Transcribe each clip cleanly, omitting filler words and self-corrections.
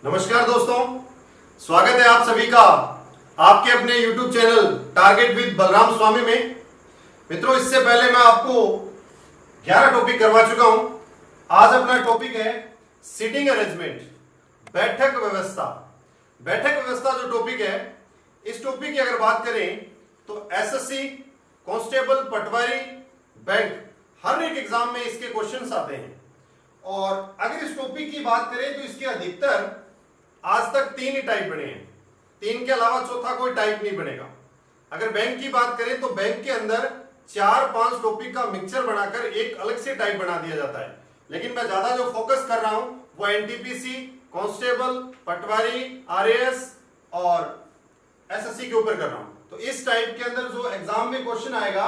नमस्कार दोस्तों, स्वागत है आप सभी का आपके अपने YouTube channel target with Balram Swami में। मित्रों, इससे पहले मैं आपको 11 टॉपिक करवा चुका हूं। आज अपना टॉपिक है सीटिंग अरेंजमेंट, बैठक व्यवस्था। बैठक व्यवस्था जो टॉपिक है, इस टॉपिक की अगर बात करें तो एसएससी, कांस्टेबल, पटवारी, बैंक हर एक एग्जाम में इसके क्वेश्चंस आते हैं। और अगर इस टॉपिक की बात करें तो इसके अधिकतर आज तक 3 ही टाइप बने हैं। 3 के अलावा चौथा कोई टाइप नहीं बनेगा। अगर बैंक की बात करें तो बैंक के अंदर 4-5 टॉपिक का मिक्सचर बनाकर एक अलग से टाइप बना दिया जाता है। लेकिन मैं ज्यादा जो फोकस कर रहा हूं वो एनटीपीसी, कांस्टेबल, पटवारी, आरएएस और एसएससी के ऊपर कर रहा हूं। तो इस टाइप के अंदर जो एग्जाम में क्वेश्चन आएगा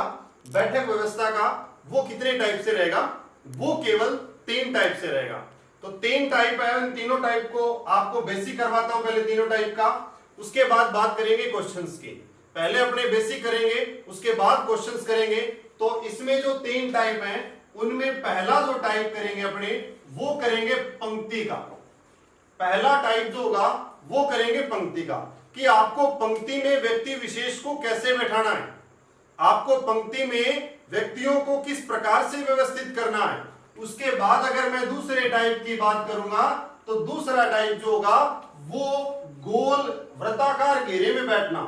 बैठक व्यवस्था का, वो कितने टाइप से रहेगा? वो केवल 3 टाइप से रहेगा। तो 3 टाइप है, उन तीनों टाइप को आपको बेसिक करवाता हूं पहले तीनों टाइप का, उसके बाद बात करेंगे क्वेश्चंस की। पहले अपने बेसिक करेंगे, उसके बाद क्वेश्चंस करेंगे। तो इसमें जो 3 टाइप हैं उनमें पहला जो टाइप करेंगे अपने, वो करेंगे पंक्ति का। पहला टाइप जो होगा वो करेंगे पंक्ति का, कि आपको पंक्ति में व्यक्ति विशेष को कैसे बैठाना है, आपको पंक्ति में व्यक्तियों को किस प्रकार से व्यवस्थित करना है। उसके बाद अगर मैं दूसरे टाइप की बात करूंगा तो दूसरा टाइप जो होगा वो गोल वृत्ताकार घेरे में बैठना,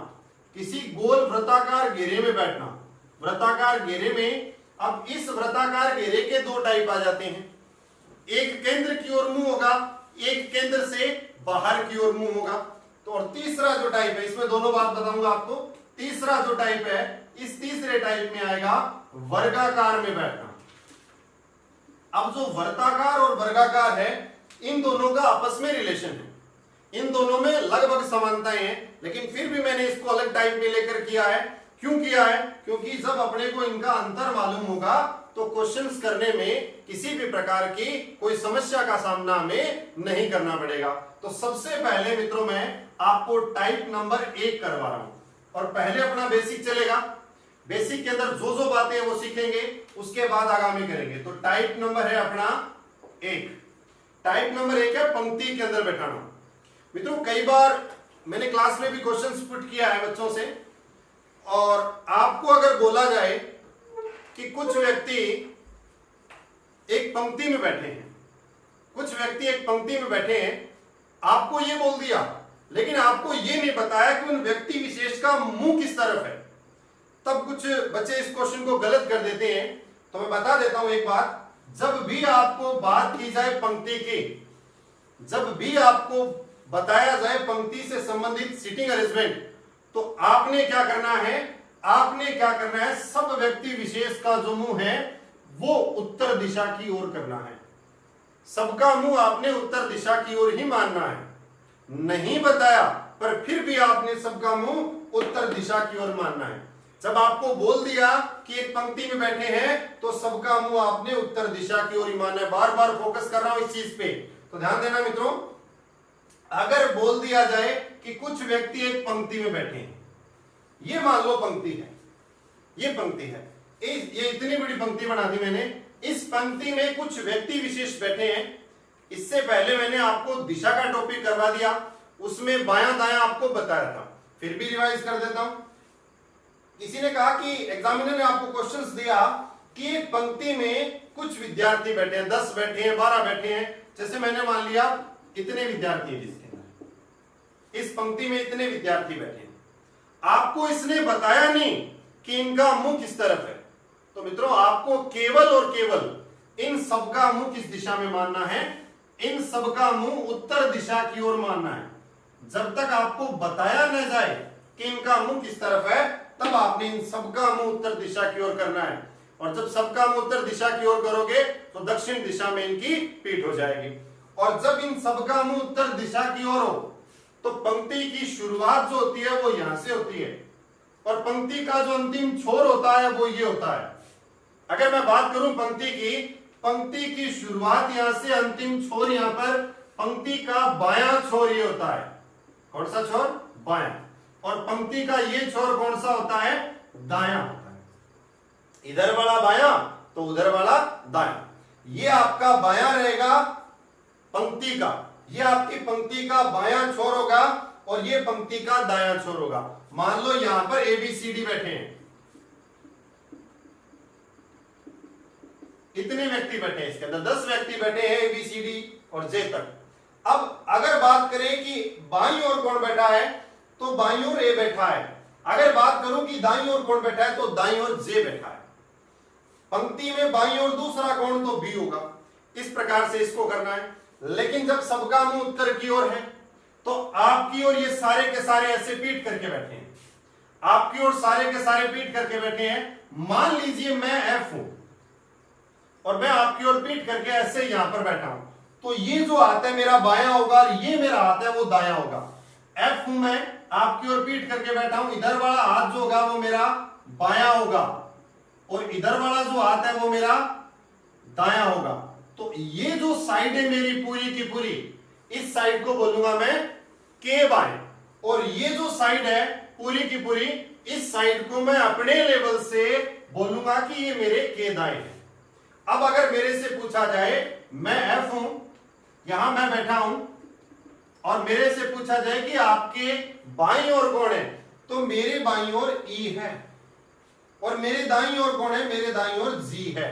किसी गोल वृत्ताकार घेरे में बैठना। वृत्ताकार घेरे में, अब इस वृत्ताकार घेरे के 2 टाइप आ जाते हैं। एक केंद्र की ओर मुंह होगा, एक केंद्र से बाहर की ओर मुंह होगा। तो और तीसरा जो टाइप है, इसमें दोनों बात बताऊंगा आपको। तीसरा जो टाइप है, इस तीसरे टाइप में आएगा वर्गाकार में बैठना। अब जो वर्ताकार और वर्गाकार है, इन दोनों का आपस में रिलेशन है, इन दोनों में लगभग समानताएं हैं, लेकिन फिर भी मैंने इसको अलग टाइप में लेकर किया है। क्यों किया है? क्योंकि जब अपने को इनका अंतर मालूम होगा तो क्वेश्चंस करने में किसी भी प्रकार की कोई समस्या का सामना हमें नहीं करना पड़ेगा। तो सबसे पहले मित्रों मैं आपको टाइप नंबर 1 करवा रहा हूं, और पहले अपना बेसिक चलेगा। बेसिक के अंदर जो बातें हैं वो सीखेंगे, उसके बाद आगामी करेंगे। तो टाइप नंबर है अपना 1। टाइप नंबर 1 है पंक्ति के अंदर बैठाना। मित्रों, कई बार मैंने क्लास में भी क्वेश्चंस पुट किया है बच्चों से, और आपको अगर बोला जाए कि कुछ व्यक्ति एक पंक्ति में बैठे हैं, कुछ व्यक्ति एक पंक्ति में बैठे हैं, आपको ये बोल दिया, लेकिन आपको ये नहीं बताया कि उन व्यक्ति विशेष का मुंह किस तरफ है, तब कुछ बच्चे इस क्वेश्चन को गलत कर देते हैं। तो मैं बता देता हूं एक बात, जब भी आपको बात की जाए पंक्ति की, जब भी आपको बताया जाए पंक्ति से संबंधित सीटिंग अरेंजमेंट, तो आपने क्या करना है, आपने क्या करना है, सब व्यक्ति विशेष का जो मुंह है वो उत्तर दिशा की ओर करना है। सबका मुंह आपने उत्तर दिशा की ओर ही मानना है। नहीं बताया पर फिर भी आपने सबका मुंह उत्तर दिशा की ओर मानना है। जब आपको बोल दिया कि एक पंक्ति में बैठे हैं तो सबका मुंह आपने उत्तर दिशा की ओर ही मानना है। बार बार फोकस कर रहा हूं इस चीज पे, तो ध्यान देना मित्रों। अगर बोल दिया जाए कि कुछ व्यक्ति एक पंक्ति में बैठे हैं, ये मान लो पंक्ति है, ये पंक्ति है, ये इतनी बड़ी पंक्ति बना दी मैंने, इस पंक्ति में कुछ व्यक्ति विशेष बैठे हैं। इससे पहले मैंने आपको दिशा का टॉपिक करवा दिया, उसमें बायां दायां आपको बताया था, फिर भी रिवाइज कर देता हूं। किसी ने कहा कि एग्जामिनर ने आपको क्वेश्चंस दिया कि एक पंक्ति में कुछ विद्यार्थी बैठे हैं, 10 बैठे हैं, 12 बैठे हैं। जैसे मैंने मान लिया इतने विद्यार्थी हैं, जिसके अंदर इस पंक्ति में इतने विद्यार्थी बैठे हैं, आपको इसने बताया नहीं कि इनका मुंह किस तरफ है। तो मित्रों, आपको केवल और केवल इन सबका मुंह किस दिशा में मानना है, इन सबका मुंह उत्तर दिशा की ओर मानना है। जब तक आपको बताया न जाए कि इनका मुंह किस तरफ है, तब आपने इन सबका मुंह उत्तर दिशा की ओर करना है। और जब सबका मुंह उत्तर दिशा की ओर करोगे तो दक्षिण दिशा में इनकी पीठ हो जाएगी। और जब इन सबका मुंह उत्तर दिशा की ओर हो तो पंक्ति की शुरुआत जो होती है वो यहां से होती है, और पंक्ति का जो अंतिम छोर होता है वो ये होता है। अगर मैं बात करूं पंक्ति की शुरुआत यहां से, अंतिम छोर यहां पर, पंक्ति का बायां छोर ये होता है। कौन सा छोर? बायां। और पंक्ति का ये छोर कौन सा होता है? दायां होता है। इधर वाला बायां तो उधर वाला दायां। ये आपका बायां रहेगा पंक्ति का, ये आपकी पंक्ति का बायां छोर होगा और ये पंक्ति का दायां छोर होगा। मान लो यहां पर ABCD बैठे हैं, इतने व्यक्ति बैठे हैं, इसके अंदर 10 व्यक्ति बैठे हैं ABCD और J तक। अब अगर बात करें कि बाईं ओर कौन बैठा है, तो बाईं ओर A बैठा है। अगर बात करूं कि दाईं ओर कौन बैठा है, तो दाईं ओर J बैठा है। पंक्ति में बाईं ओर दूसरा कौन, तो B होगा। इस प्रकार से इसको करना है। लेकिन जब सबका मुंह उत्तर की ओर है, तो आपकी ओर ये सारे के सारे ऐसे पीट करके बैठे हैं, आपकी ओर सारे के सारे पीट करके बैठे हैं। मान लीजिए मैं F हूं और मैं आपकी ओर पीट करके ऐसे यहां पर बैठा हूं, तो ये जो हाथ है मेरा बायां होगा और ये मेरा हाथ है वो दायां होगा। F हूं मैं, आपकी ओर पीट करके बैठा हूं, इधर वाला हाथ जो होगा वो मेरा बायां होगा और इधर वाला जो हाथ है वो मेरा दायां होगा। तो ये जो साइड है मेरी पूरी की पूरी, इस साइड को बोलूंगा मैं के बाएं, और ये जो साइड है पूरी की पूरी, इस साइड को मैं अपने लेवल से बोलूंगा कि ये मेरे के दाएं है। अब अगर मेरे से पूछा जाए, मैं F हूं, यहां मैं बैठा हूं, और मेरे से पूछा जाए कि आपके बाईं ओर कौन है, तो मेरे बाईं ओर E है, और मेरे दाईं ओर कौन है, मेरे दाईं ओर G है।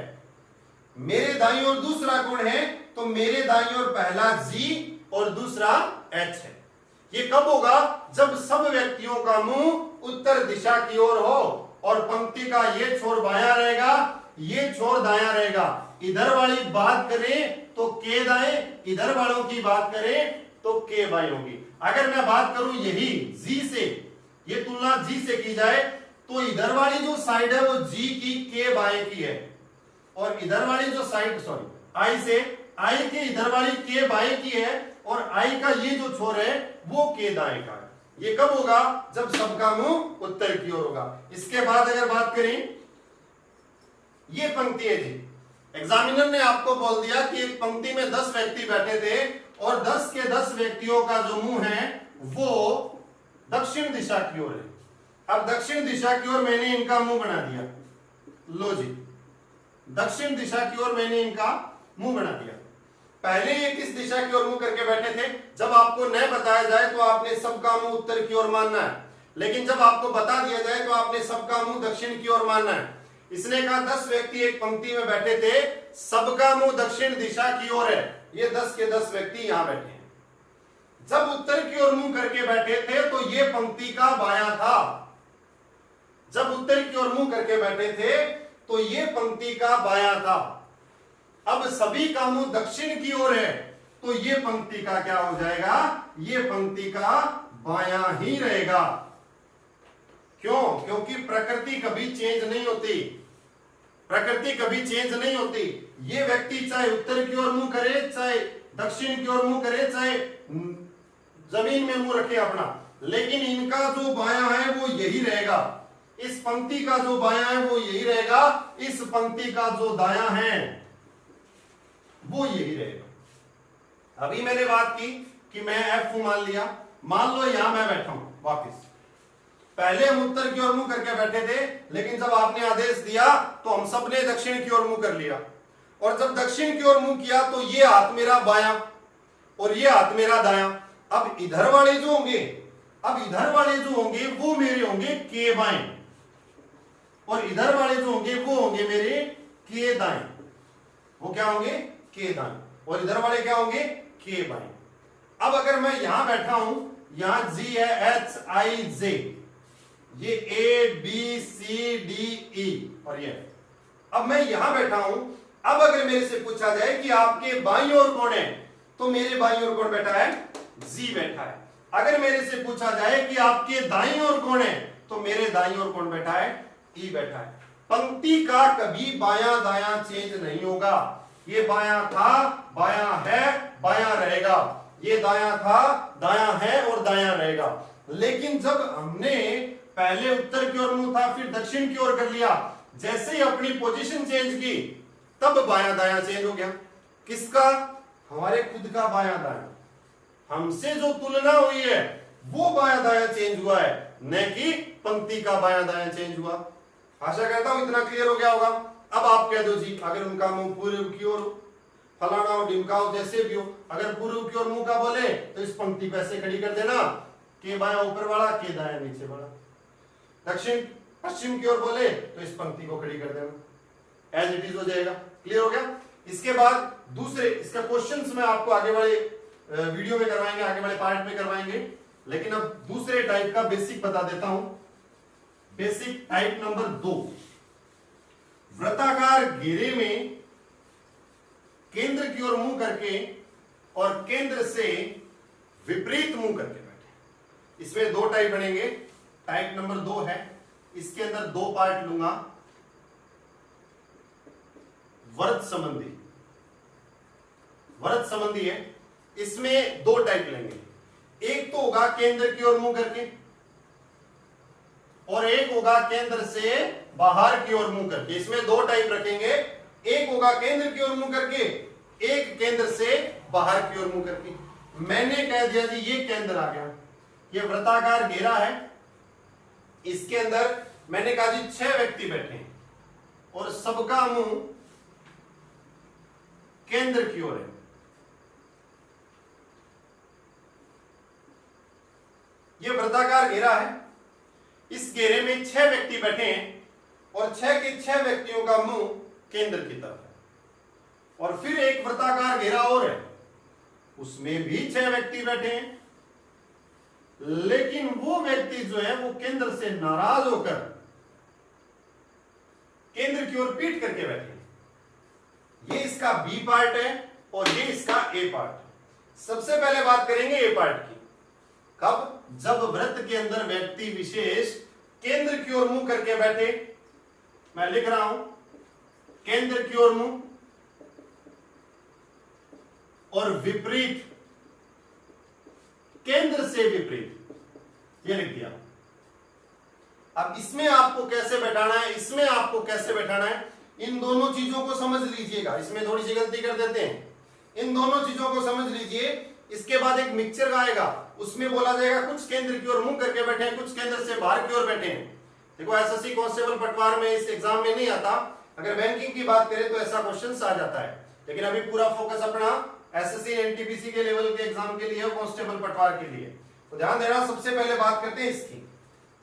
मेरे दाईं ओर दूसरा कौन है, तो मेरे दाईं ओर पहला G और दूसरा H है। ये कब होगा, जब सब व्यक्तियों का मुंह उत्तर दिशा की ओर हो और पंक्ति का ये छोर बायां रहेगा, ये छोर दायां रहेगा। इधर वाली बात करें तो के दाएं, इधर वालों की बात करें तो के बाएं होगी। अगर मैं बात करूं यही G से, ये तुलना G से की जाए, तो इधर वाली जो साइड है वो G की के बाएं की है, और इधर वाली जो साइड I से, I के इधर वाली के बाएं की है, और I का ये जो छोर है वो के दाएं का है। ये कब होगा, जब सबका मुंह उत्तर की ओर होगा। इसके बाद अगर बात करें, ये पंक्ति है जी, एग्जामिनर ने आपको बोल दिया कि एक पंक्ति में 10 व्यक्ति बैठे थे और 10 के 10 व्यक्तियों का जो मुंह है वो दक्षिण दिशा की ओर है। अब दक्षिण दिशा की ओर मैंने इनका मुंह बना दिया, लो जी, दक्षिण दिशा की ओर मैंने इनका मुंह बना दिया। पहले ये किस दिशा की ओर मुंह करके बैठे थे, जब आपको न बताया जाए तो आपने सबका मुंह उत्तर की ओर मानना है, लेकिन जब आपको बता दिया जाए तो आपने सबका मुंह दक्षिण की ओर मानना है। इसने कहा 10 व्यक्ति एक पंक्ति में बैठे थे, सबका मुंह दक्षिण दिशा की ओर है, ये 10 के 10 व्यक्ति यहां बैठे हैं। जब उत्तर की ओर मुंह करके बैठे थे तो ये पंक्ति का बायां था, जब उत्तर की ओर मुंह करके बैठे थे तो ये पंक्ति का बायां था। अब सभी का मुंह दक्षिण की ओर है, तो ये पंक्ति का क्या हो जाएगा, ये पंक्ति का बायां ही रहेगा। क्यों, क्योंकि प्रकृति कभी चेंज नहीं होती, प्रकृति कभी चेंज नहीं होती। ये व्यक्ति चाहे उत्तर की ओर मुंह करे, चाहे दक्षिण की ओर मुंह करे, चाहे जमीन में मुंह रखे अपना, लेकिन इनका जो बायां है वो यही रहेगा। इस पंक्ति का जो बायां है वो यही रहेगा, इस पंक्ति का जो दायां है वो यही रहेगा। अभी मैंने बात की कि मैं F मान लिया, मान लो यहां मैं बैठा हूं वापिस। पहले हम उत्तर की ओर मुंह करके बैठे थे, लेकिन जब आपने आदेश दिया तो हम सब ने दक्षिण की ओर मुंह कर लिया, और जब दक्षिण की ओर मुंह किया तो ये हाथ मेरा बायां और ये हाथ मेरा दायां। अब इधर वाले जो होंगे, अब इधर वाले जो होंगे वो मेरे होंगे के बाएं, और इधर वाले जो होंगे वो होंगे मेरे के दाएं। वो क्या होंगे, के दाएं, और इधर वाले क्या होंगे, के बाएं। अब अगर मैं यहां बैठा हूं, यहां G है, H I J, ये A B C D E और ये, अब मैं यहां बैठा हूं। अब अगर मेरे से पूछा जाए कि आपके बाईं ओर कौन है, तो मेरे बाईं ओर कौन बैठा है, G बैठा है। अगर मेरे से पूछा जाए कि आपके दाईं ओर कौन है, तो मेरे दाईं ओर कौन बैठा है, E बैठा है। पंक्ति का कभी बायां दायां चेंज नहीं होगा। ये बायां था, बायां है, बायां रहेगा, ये दायां था, दायां है और दायां रहेगा। लेकिन जब हमने पहले उत्तर की ओर मुंह था, फिर दक्षिण की ओर कर लिया, जैसे ही अपनी पोजीशन चेंज की तब बायां दायां चेंज हो गया। किसका, हमारे खुद का बायां दायां, हमसे जो तुलना हुई है वो बायां दायां चेंज हुआ है, न कि पंक्ति का बायां दायां चेंज हुआ। आशा करता हूं इतना क्लियर हो गया होगा। अब आप कह दो जी, अगर उनका मुंह पूर्व की ओर हो फलाना हो, ढिमका हो, जैसे भी हो। अगर पूर्व की ओर मुंह का बोले तो इस पंक्ति पे ऐसे खड़ी कर देना, के बाया ऊपर वाला, के दाया नीचे वाला। दक्षिण पश्चिम की ओर बोले तो इस पंक्ति को खड़ी कर देना, एज इट इज हो जाएगा। क्लियर हो गया। इसके बाद दूसरे इसका क्वेश्चंस मैं आपको आगे वाले वीडियो में करवाएंगे, आगे वाले पार्ट में करवाएंगे, लेकिन अब दूसरे टाइप का बेसिक बता देता हूं। बेसिक टाइप नंबर 2, वृत्ताकार घेरे में केंद्र की ओर मुंह करके और केंद्र से विपरीत मुंह करके बैठे। इसमें 2 टाइप बनेंगे। टाइप नंबर 2 है, इसके अंदर 2 पार्ट लूंगा। वृत्त संबंधी, वृत्त संबंधी है, इसमें 2 टाइप लेंगे। एक तो होगा केंद्र की ओर मुंह करके और एक होगा केंद्र से बाहर की ओर मुंह करके। इसमें 2 टाइप रखेंगे, एक होगा केंद्र की ओर मुंह करके, एक केंद्र से बाहर की ओर मुंह करके। मैंने कह दिया जी ये केंद्र आ गया, ये वृत्ताकार घेरा है, इसके अंदर मैंने कहा जी 6 व्यक्ति बैठे हैं और सबका मुंह केंद्र की ओर है। ये वृत्ताकार घेरा है, इस घेरे में 6 व्यक्ति बैठे हैं और 6 के 6 व्यक्तियों का मुंह केंद्र की तरफ है। और फिर एक वृत्ताकार घेरा और है, उसमें भी 6 व्यक्ति बैठे हैं, लेकिन वो व्यक्ति जो है वो केंद्र से नाराज होकर केंद्र की ओर पीठ करके बैठे हैं। ये इसका बी पार्ट है और ये इसका ए पार्ट है। सबसे पहले बात करेंगे ए पार्ट की। कब? जब वृत्त के अंदर व्यक्ति विशेष केंद्र की ओर मुंह करके बैठे। मैं लिख रहा हूं, केंद्र की ओर मुंह और विपरीत, केंद्र से विपरीत, ये लिख दिया। अब इसमें आपको कैसे बैठाना है, इसमें आपको कैसे बैठाना है, इन दोनों चीजों को समझ लीजिएगा। इसमें थोड़ी सी गलती कर देते हैं, इन दोनों चीजों को समझ लीजिए। इसके बाद एक मिक्सचर आएगा, उसमें बोला जाएगा कुछ केंद्र की ओर मुंह करके बैठे हैं, कुछ केंद्र से बाहर की ओर बैठे हैं। देखो एसएससी कांस्टेबल पटवार में इस एग्जाम में नहीं आता, अगर बैंकिंग की बात करें तो ऐसा क्वेश्चन आ जाता है, लेकिन अभी पूरा फोकस अपना एसएससी एनटीपीसी के लेवल के एग्जाम के लिए, कांस्टेबल पटवार के लिए। तो ध्यान देना, सबसे पहले बात करते हैं इसकी।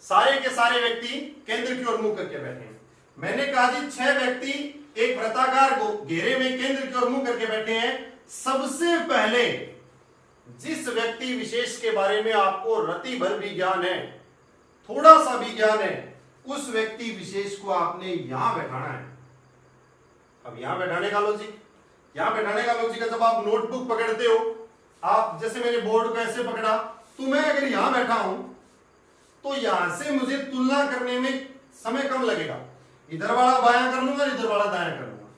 सारे के सारे व्यक्ति केंद्र की ओर मुंह करके बैठे हैं। मैंने कहा जी 6 व्यक्ति एक वृत्ताकार घेरे में केंद्र की ओर मुंह करके बैठे हैं। सबसे पहले जिस व्यक्ति विशेष के बारे में आपको रति भर भी ज्ञान है, थोड़ा सा भी ज्ञान है, उस व्यक्ति विशेष को आपने यहां बैठाना है। अब यहां बैठाने का लॉजिक, यहां बैठाने का लॉजिक है, जब आप नोटबुक पकड़ते हो, आप जैसे मैंने बोर्ड को ऐसे पकड़ा, तो मैं अगर यहां बैठा हूं तो यहां से मुझे तुलना करने में समय कम लगेगा। इधर वाला बायां कर लूंगा, इधर वाला दायां कर लूंगा।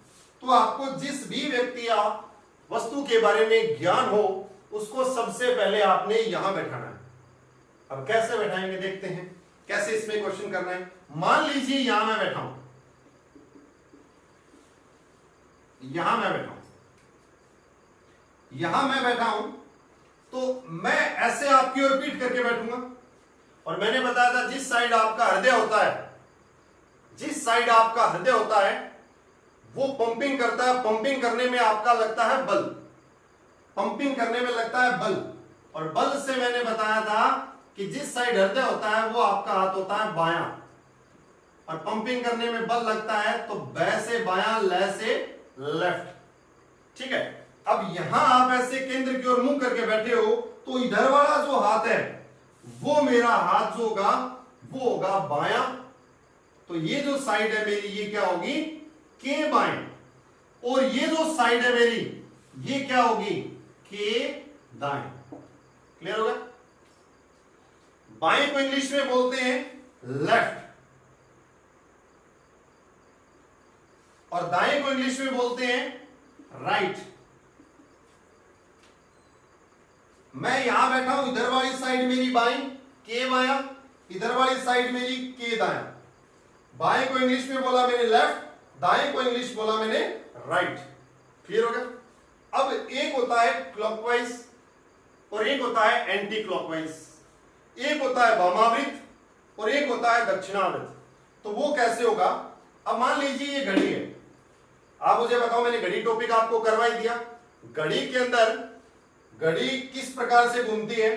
तो आपको जिस भी व्यक्ति या वस्तु के बारे में ज्ञान हो, उसको सबसे पहले आपने यहां बैठाना है। अब कैसे बैठाएंगे देखते हैं, कैसे इसमें क्वेश्चन करना है। मान लीजिए यहां मैं बैठा हूं, यहां मैं बैठा हूं, यहां मैं बैठा हूं, तो मैं ऐसे आपकी ओर पीठ करके बैठूंगा। और मैंने बताया था जिस साइड आपका हृदय होता है, जिस साइड आपका हृदय होता है वो पंपिंग करता है, पंपिंग करने में आपका लगता है बल, पंपिंग करने में लगता है बल। और बल से मैंने बताया था कि जिस साइड हृदय होता है वो आपका हाथ होता है बायां, और पंपिंग करने में बल लगता है तो बै से बायां, ल से लेफ्ट। ठीक है। अब यहां आप ऐसे केंद्र की ओर मुंह करके बैठे हो, तो इधर वाला जो हाथ है वो मेरा हाथ जो होगा वो होगा बायां। तो ये जो साइड है मेरी, ये क्या होगी, के बाएं। और ये जो साइड है मेरी, ये क्या होगी, के दाएं। क्लियर होगा। बाएं को इंग्लिश में बोलते हैं लेफ्ट, और दाएं को इंग्लिश में बोलते हैं राइट। मैं यहां बैठा हूं, इधर वाली साइड मेरी बाएं, के बायां, इधर वाली साइड मेरी के दाएं। बाएं को इंग्लिश में बोला मैंने लेफ्ट, दाएं को इंग्लिश बोला मैंने राइट। क्लियर हो गया। अब एक होता है क्लॉकवाइज और एक होता है एंटी क्लॉकवाइज, एक होता है वामावृत और एक होता है दक्षिणावृत। तो वो कैसे होगा। अब मान लीजिए ये घड़ी है, आप मुझे बताओ, मैंने घड़ी टॉपिक आपको करवा ही दिया, घड़ी के अंदर घड़ी किस प्रकार से घूमती है,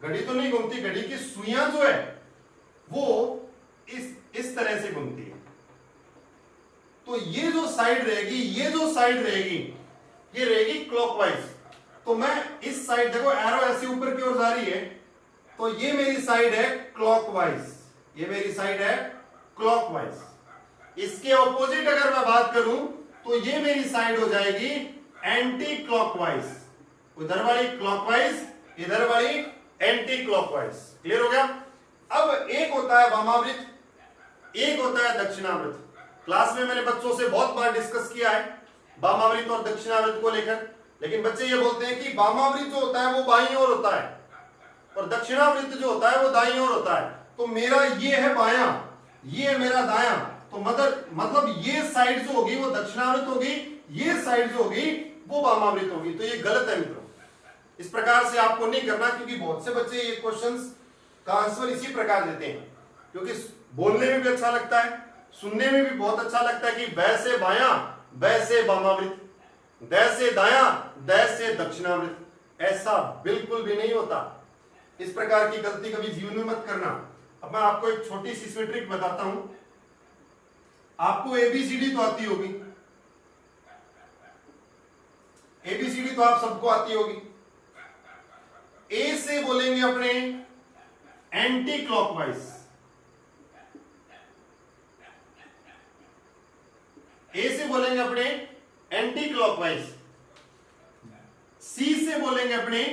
घड़ी तो नहीं घूमती, घड़ी की सुइयां जो है वो इस तरह से घूमती है। तो ये जो साइड रहेगी, ये जो साइड रहेगी, ये रहेगी क्लॉकवाइज। तो मैं इस साइड, देखो एरो ऐसे ऊपर की ओर जा रही है, तो ये मेरी साइड है क्लॉकवाइज, ये मेरी साइड है क्लॉकवाइज। इसके ऑपोजिट अगर मैं बात करूं तो ये मेरी साइड हो जाएगी एंटी क्लॉकवाइज। उधर वाली क्लॉकवाइज, इधर वाली एंटी क्लॉकवाइज। क्लियर हो गया? अब एक होता है वामावृत, एक होता है दक्षिणावृत। क्लास में मैंने बच्चों से बहुत बार डिस्कस किया है वामावृत और दक्षिणावृत को लेकर, लेकिन बच्चे ये बोलते हैं कि वामावृत जो होता है वो बाईं ओर होता है और दक्षिणावृत जो होता है वो दाईं ओर होता है। तो मेरा ये है बायां, ये है मेरा दायां, तो मतलब ये साइड जो होगी वो दक्षिणावृत होगी, ये साइड जो होगी वो वामावृत होगी। तो ये गलत है मित्रों, इस प्रकार से आपको नहीं करना, क्योंकि बहुत से बच्चे ये क्वेश्चंस का आंसर इसी प्रकार देते हैं, क्योंकि बोलने में भी अच्छा लगता है, सुनने में भी बहुत अच्छा लगता है कि बै से बायां, बै से वामावृत, दै से दायां, दै से दक्षिणावृत। ऐसा बिल्कुल भी नहीं होता। इस प्रकार की गलती कभी जीवन में मत करना। अब मैं आपको एक छोटी सी इसमें ट्रिक बताता हूं। आपको एबीसीडी तो आती होगी, एबीसीडी तो आप सबको आती होगी। ए से बोलेंगे अपने एंटी क्लॉकवाइज, ए से बोलेंगे अपने एंटी क्लॉकवाइज, सी से बोलेंगे अपने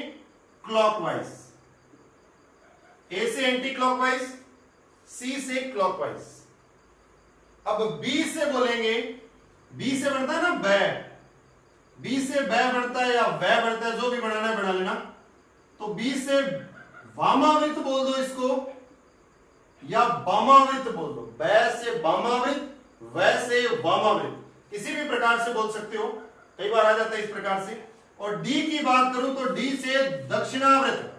क्लॉकवाइज। ए से एंटी क्लॉकवाइज, सी से क्लॉकवाइज। अब बी से बोलेंगे, बी से बनता है ना बै, बी से बै बनता है या वै बनता है, जो भी बनाना है बना लेना। तो बी से वामावृत बोल दो इसको या वामावृत बोल दो, बै से वामावृत, वै से वामावृत, किसी भी प्रकार से बोल सकते हो, कई बार आ जाता है इस प्रकार से। और डी की बात करूं तो डी से दक्षिणावृत,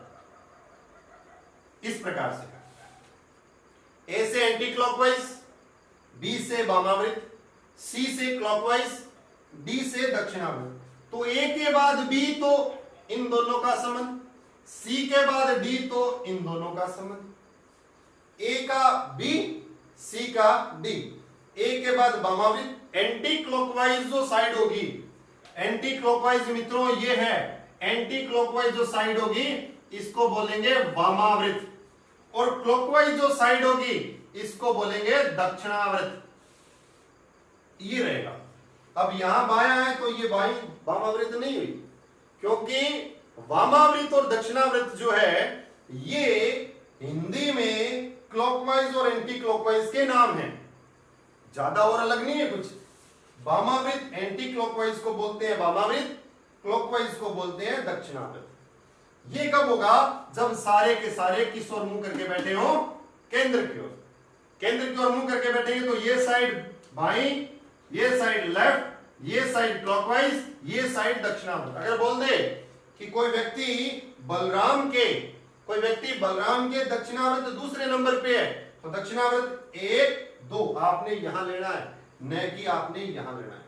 इस प्रकार से। ए से एंटी क्लॉकवाइज, बी से वामावृत, सी से क्लॉकवाइज, डी से दक्षिणावृत। तो ए के बाद बी तो इन दोनों का संबंध, सी के बाद डी तो इन दोनों का संबंध, ए का बी, सी का डी। ए के बाद वामावृत, एंटी क्लॉकवाइज जो साइड होगी, एंटी क्लॉकवाइज मित्रों ये है, एंटी क्लॉकवाइज जो साइड होगी इसको बोलेंगे वामावृत, और क्लॉकवाइज जो साइड होगी इसको बोलेंगे दक्षिणावृत। ये रहेगा। अब यहां बायां है तो ये बाई वामावृत नहीं हुई, क्योंकि वामावृत और दक्षिणावृत जो है ये हिंदी में क्लॉकवाइज और एंटी क्लॉकवाइज के नाम हैं, ज्यादा और अलग नहीं है कुछ। वामावृत एंटी क्लॉकवाइज को बोलते हैं वामावृत, क्लॉकवाइज को बोलते हैं दक्षिणावृत। ये कब होगा? जब सारे के सारे किस ओर मुंह करके बैठे हो? केंद्र की ओर। केंद्र की ओर मुंह करके बैठेंगे तो ये साइड बाईं, ये साइड लेफ्ट, ये साइड क्लॉकवाइज, ये साइड दक्षिणावृत। अगर बोल दे कि कोई व्यक्ति बलराम के दक्षिणावृत दूसरे नंबर पे है, तो दक्षिणावृत 1 2 आपने यहां लेना है, न कि आपने यहां लेना है।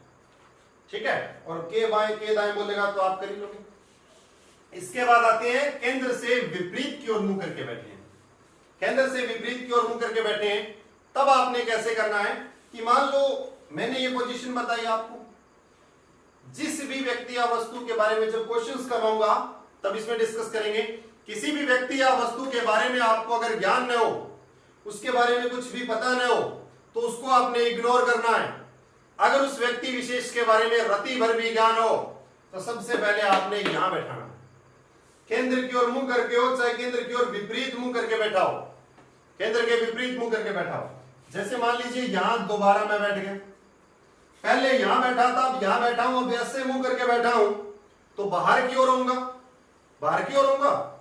ठीक है? और के बाएं के दाएं बोलेगा तो आप कर ही लोगे। इसके बाद आते हैं केंद्र से विपरीत की ओर मुंह करके बैठे हैं। केंद्र से विपरीत की ओर मुंह करके बैठे हैं, तब आपने कैसे करना है कि मान लो मैंने ये पोजीशन बताई आपको, जिस भी व्यक्ति या वस्तु के बारे में जब क्वेश्चंस करवाऊंगा तब इसमें डिस्कस करेंगे। किसी भी व्यक्ति या वस्तु के बारे में आपको अगर ज्ञान न हो, उसके बारे में कुछ भी पता न हो, तो उसको आपने इग्नोर करना है। अगर उस व्यक्ति विशेष के बारे में रति भर भी ज्ञान हो तो सबसे पहले आपने यहां बैठाना, केंद्र की ओर मुंह करके हो, चाहे केंद्र की ओर विपरीत मुंह करके बैठा हो, केंद्र के विपरीत मुंह करके बैठा हो। जैसे मान लीजिए यहां दोबारा मैं बैठ गया, पहले यहां बैठा था, अब यहां बैठा हूं, अब ऐसे मुंह करके बैठा हूं, तो बाहर की ओर होऊंगा, बाहर की ओर होऊंगा।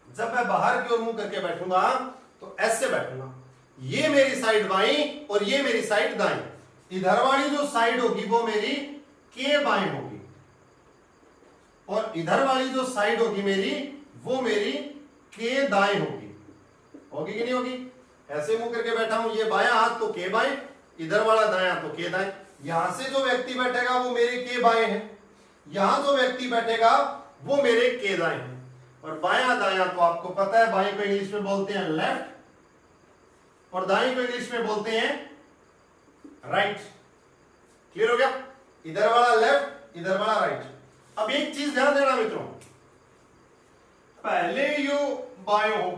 जब मैं बाहर की ओर मुंह करके बैठूंगा तो ऐसे बैठूंगा, ये मेरी साइड बाईं और ये मेरी साइड दाईं। इधर वाली जो साइड होगी वो मेरी के बाएं होगी, और इधर वाली जो साइड होगी मेरी वो मेरी के दाएं होगी। होगी कि नहीं होगी? ऐसे मुंह करके बैठा हूं, ये बायां हाथ तो के बाएं, इधर वाला दायां तो के दाएं। यहां से जो व्यक्ति बैठेगा वो मेरे के बाएं है, यहां जो व्यक्ति बैठेगा वो मेरे के दाएं हैं। और बायां दायां तो आपको पता है, बाएं को इंग्लिश में बोलते हैं लेफ्ट और दाएं को इंग्लिश में बोलते हैं राइट। क्लियर हो गया? इधर वाला लेफ्ट, इधर वाला राइट। अब एक चीज ध्यान देना मित्रों, पहले यो बायों हो,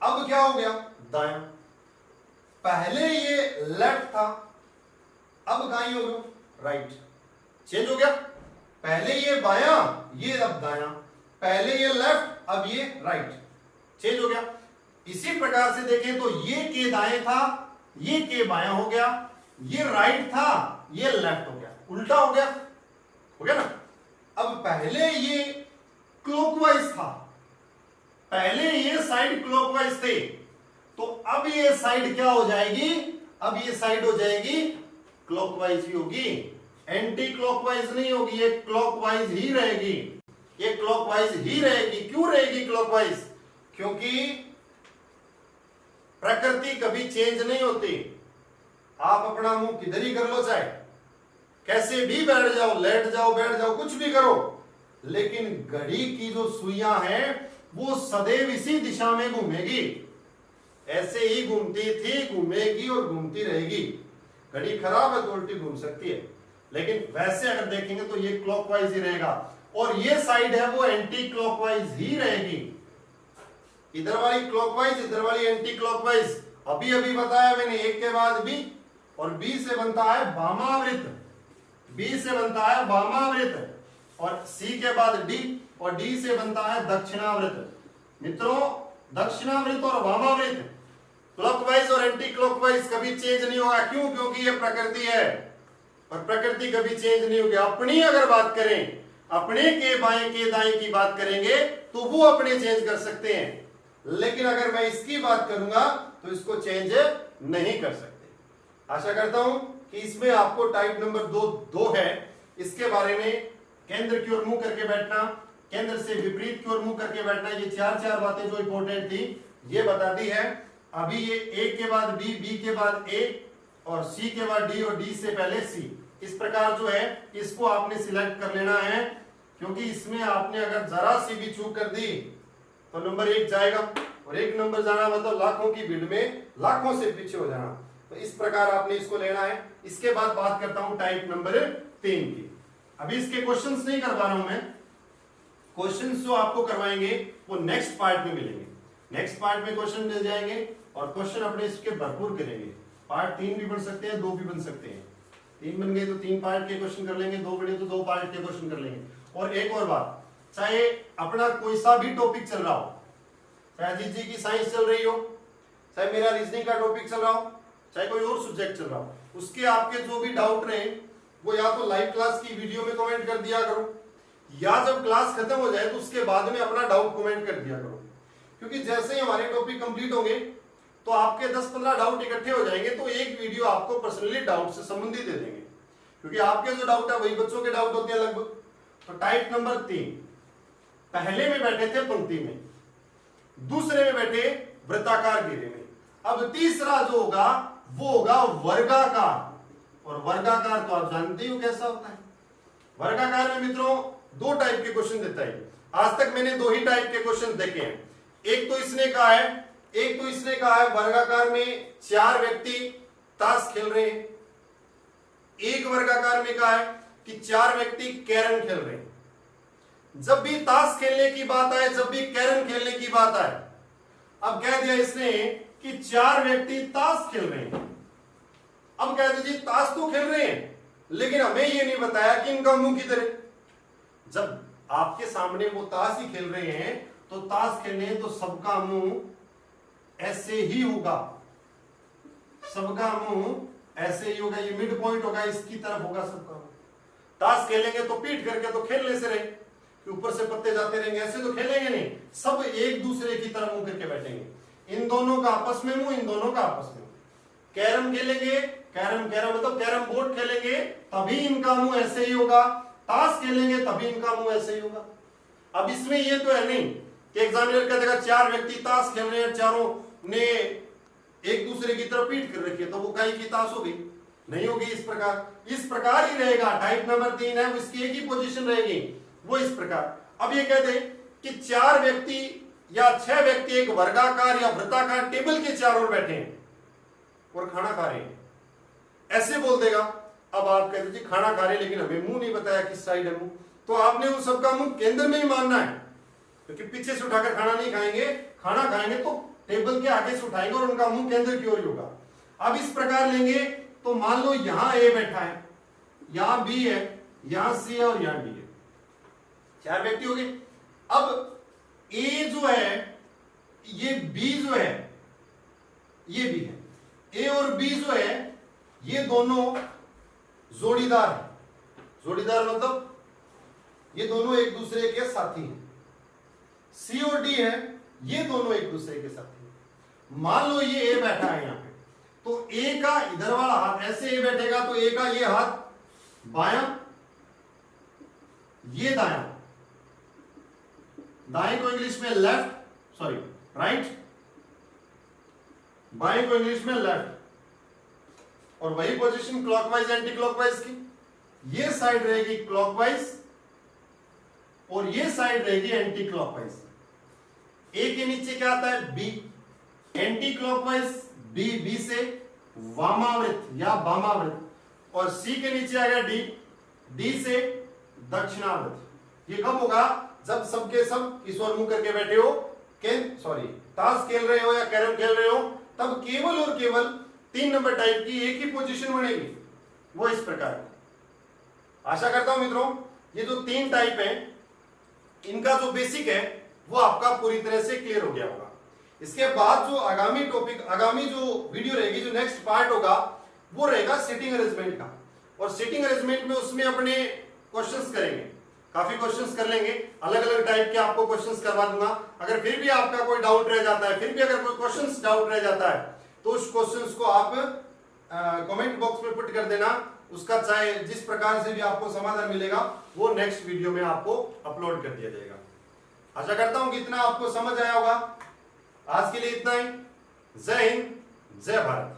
अब क्या हो गया दायां। पहले ये लेफ्ट था, अब कहां हो गया राइट। चेंज हो गया, पहले ये बायां, ये अब दायां, पहले ये लेफ्ट, अब ये राइट। चेंज हो गया। इसी प्रकार से देखें तो ये के दाएं था, ये के बायां हो गया, ये राइट था, ये लेफ्ट हो गया, उल्टा हो गया ना। अब पहले ये क्लॉकवाइज था, पहले ये साइड क्लॉकवाइज थे, तो अब ये साइड क्या हो जाएगी, अब ये साइड हो जाएगी क्लॉकवाइज ही होगी, एंटी क्लॉकवाइज नहीं होगी, ये क्लॉकवाइज ही रहेगी, ये क्लॉकवाइज ही रहेगी। क्यों रहेगी क्लॉकवाइज? क्योंकि प्रकृति कभी चेंज नहीं होती। आप अपना मुंह किधर ही कर लो, चाहे कैसे भी बैठ जाओ, लेट जाओ, बैठ जाओ, कुछ भी करो, लेकिन घड़ी की जो सुइयां हैं वो सदैव इसी दिशा में घूमेगी। ऐसे ही घूमती थी, घूमेगी और घूमती रहेगी। घड़ी खराब है तो उल्टी घूम सकती है, लेकिन वैसे अगर देखेंगे तो ये क्लॉकवाइज ही रहेगा और ये साइड है वो एंटी क्लॉकवाइज ही रहेगी। इधर वाली क्लॉकवाइज, इधर वाली एंटी क्लॉकवाइज। अभी अभी बताया मैंने, एक के बाद बी, और बी से बनता है वामावृत, बी से बनता है वामावृत, और सी के बाद डी, और डी से बनता है दक्षिणावृत। मित्रों, दक्षिणावृत और वामावृत, क्लॉकवाइज और एंटी क्लॉकवाइज कभी चेंज नहीं होगा। क्यों? क्योंकि ये प्रकृति है और प्रकृति कभी चेंज नहीं होगी। अपनी अगर बात करें, अपने के बाएं के दाएं की बात करेंगे तो वो अपने चेंज कर सकते हैं, लेकिन अगर मैं इसकी बात करूंगा तो इसको चेंज नहीं कर सकते। आशा करता हूं कि इसमें आपको टाइप नंबर दो है, इसके बारे में केंद्र की ओर मुंह करके बैठना, केंद्र से विपरीत की ओर मुंह करके बैठना, ये चार बातें जो इंपॉर्टेंट थी ये बता दी है। अभी ये ए के बाद बी, बी के बाद ए, और सी के बाद डी, और डी से पहले सी। इस प्रकार जो है इसको आपने सिलेक्ट कर लेना है, क्योंकि इसमें आपने अगर जरा सी भी चूक कर दी तो नंबर 1 जाएगा, और 1 नंबर जाना मतलब लाखों की भीड़ में लाखों से पीछे हो जाना। तो इस प्रकार आपने इसको लेना है। इसके बाद बात करता हूं टाइप नंबर 3 की। अभी इसके क्वेश्चंस नहीं करवा रहा हूं मैं, क्वेश्चंस जो आपको करवाएंगे वो नेक्स्ट पार्ट में मिलेंगे। नेक्स्ट पार्ट में क्वेश्चन मिल जाएंगे और क्वेश्चन अपने इसके भरपूर करेंगे। पार्ट 3 भी बन सकते हैं, 2 भी बन सकते हैं। 3 बन गए तो 3 पार्ट के क्वेश्चन कर लेंगे, 2 बने तो 2 पार्ट के क्वेश्चन कर लेंगे। और एक और बात, चाहे अपना कोई सा भी टॉपिक चल रहा हो, चाहे अजीत जी की साइंस चल रही हो, चाहे मेरा रीजनिंग का टॉपिक चल रहा हो, चाहे कोई और सब्जेक्ट चल रहा हो, उसके आपके जो भी डाउट रहे वो या तो लाइव क्लास की वीडियो में कमेंट कर दिया करो, या जब क्लास खत्म हो जाए तो उसके बाद में अपना डाउट कमेंट कर दिया करो। क्योंकि जैसे ही हमारे टॉपिक कंप्लीट होंगे तो आपके 10-15 डाउट इकट्ठे हो जाएंगे, तो एक वीडियो आपको पर्सनली डाउट से संबंधित दे देंगे, क्योंकि आपके जो डाउट है वही बच्चों के डाउट होते हैं लगभग। तो टाइप नंबर 3, पहले में बैठे थे पंक्ति में, दूसरे में बैठे वृत्ताकार घेरे में, अब तीसरा जो होगा वो होगा वर्गाकार। और वर्गाकार तो आप जानते ही हो कैसा होता है। वर्गाकार में मित्रों 2 टाइप के क्वेश्चन देता है। आज तक मैंने 2 ही टाइप के क्वेश्चन देखे हैं। एक तो इसने कहा है वर्गाकार में 4 व्यक्ति ताश खेल रहे हैं। एक वर्गाकार में कहा है कि 4 व्यक्ति कैरम खेल रहे हैं। जब भी ताश खेलने की बात आए, जब भी कैरम खेलने की बात आए, अब कह दिया इसने कि 4 व्यक्ति ताश खेल रहे हैं। अब कहते जी ताश तो खेल रहे हैं, लेकिन हमें ये नहीं बताया कि इनका मुंह किधर है। जब आपके सामने वो ताश ही खेल रहे हैं तो ताश खेलने हैं तो सबका मुंह ऐसे ही होगा, सबका मुंह ऐसे ही होगा, ये मिड पॉइंट होगा, इसकी तरफ होगा सबका मुंह। ताश खेलेंगे तो पीठ करके तो खेलने से रहे कि ऊपर से पत्ते जाते रहेंगे, ऐसे तो खेलेंगे नहीं, सब एक दूसरे की तरफ मुंह करके बैठेंगे। इन दोनों का आपस में मुंह, इन दोनों का आपस में। कैरम खेलेंगे, कैरम मतलब कैरम बोर्ड खेलेंगे तभी इनका मुंह ऐसे ही होगा, ताश खेलेंगे तभी इनका मुंह ऐसे ही होगा। अब इसमें ये तो है नहीं कि एग्जामिनर कह देगा 4 व्यक्ति ताश खेल रहे हैं, चारों ने एक दूसरे की तरफ पीठ कर रखी है, तो वो काई की ताश हो गई। नहीं होगी इस प्रकार ही रहेगा। टाइप नंबर 3 है, इसकी एक ही पोजीशन रहेगी, वो इस प्रकार। अब ये कहते हैं कि 4 व्यक्ति या 6 व्यक्ति एक वर्गाकार या वृत्ताकार टेबल के चारों ओर बैठे हैं और खाना खा रहे हैं, ऐसे बोल देगा। अब आप कहते जी खाना खा रहे हैं लेकिन हमें मुंह नहीं बताया किस साइड है मुंह, तो आपने उन सबका मुंह केंद्र में ही मानना है, क्योंकि पीछे से उठाकर खाना नहीं खाएंगे, खाना खाएंगे तो टेबल के आगे से उठाएंगे और उनका मुंह केंद्र की ओर ही होगा। अब इस प्रकार लेंगे तो मान लो यहां ए बैठा है, यहां बी है, यहां सी है और यहां डी है, 4 व्यक्ति हो गए। अब ए जो है, ये बी जो है, ये बी है, ए और बी जो है ये दोनों जोड़ीदार है। जोड़ीदार मतलब ये दोनों एक दूसरे के साथी हैं। सी और डी है, ये दोनों एक दूसरे के साथी हैं। मान लो ये ए बैठा है यहां पे, तो ए का इधर वाला हाथ ऐसे ए बैठेगा तो ए का ये हाथ बायां, ये दायां, दाएं को इंग्लिश में लेफ्ट, सॉरी राइट, बाएं को इंग्लिश में लेफ्ट, और वही पोजीशन क्लॉकवाइज एंटी क्लॉकवाइज की। ये साइड रहेगी क्लॉकवाइज और ये साइड रहेगी एंटी क्लॉकवाइज। ए के नीचे क्या आता है, B, anti clockwise B, B से वामावृत या वामावृत, और सी के नीचे आ गया डी, डी से दक्षिणावृत। ये कब होगा, जब सबके सब इस ओर मुंह करके बैठे हो, ताश खेल रहे हो या कैरम खेल रहे हो, तब केवल और केवल 3 नंबर टाइप की एक ही पोजीशन बनेगी, वो इस प्रकार। आशा करता हूं मित्रों ये जो 3 टाइप है इनका जो बेसिक है वो आपका पूरी तरह से क्लियर हो गया होगा। इसके बाद जो आगामी टॉपिक, आगामी जो वीडियो रहेगी, जो नेक्स्ट पार्ट होगा वो रहेगा सिटिंग अरेंजमेंट का। और सिटिंग अरेंजमेंट में उसमें अपने क्वेश्चंस करेंगे, काफी क्वेश्चंस कर लेंगे, अलग अलग टाइप के आपको क्वेश्चंस करवा दूंगा। अगर फिर भी आपका कोई डाउट रह जाता है, फिर भी अगर कोई क्वेश्चंस डाउट रह जाता है तो उस क्वेश्चंस को आप कमेंट बॉक्स में पुट कर देना। उसका चाहे जिस प्रकार से भी आपको समाधान मिलेगा वो नेक्स्ट वीडियो में आपको अपलोड कर दिया जाएगा। आशा करता हूं कि इतना आपको समझ आया होगा। आज के लिए इतना ही। जय हिंद, जय भारत।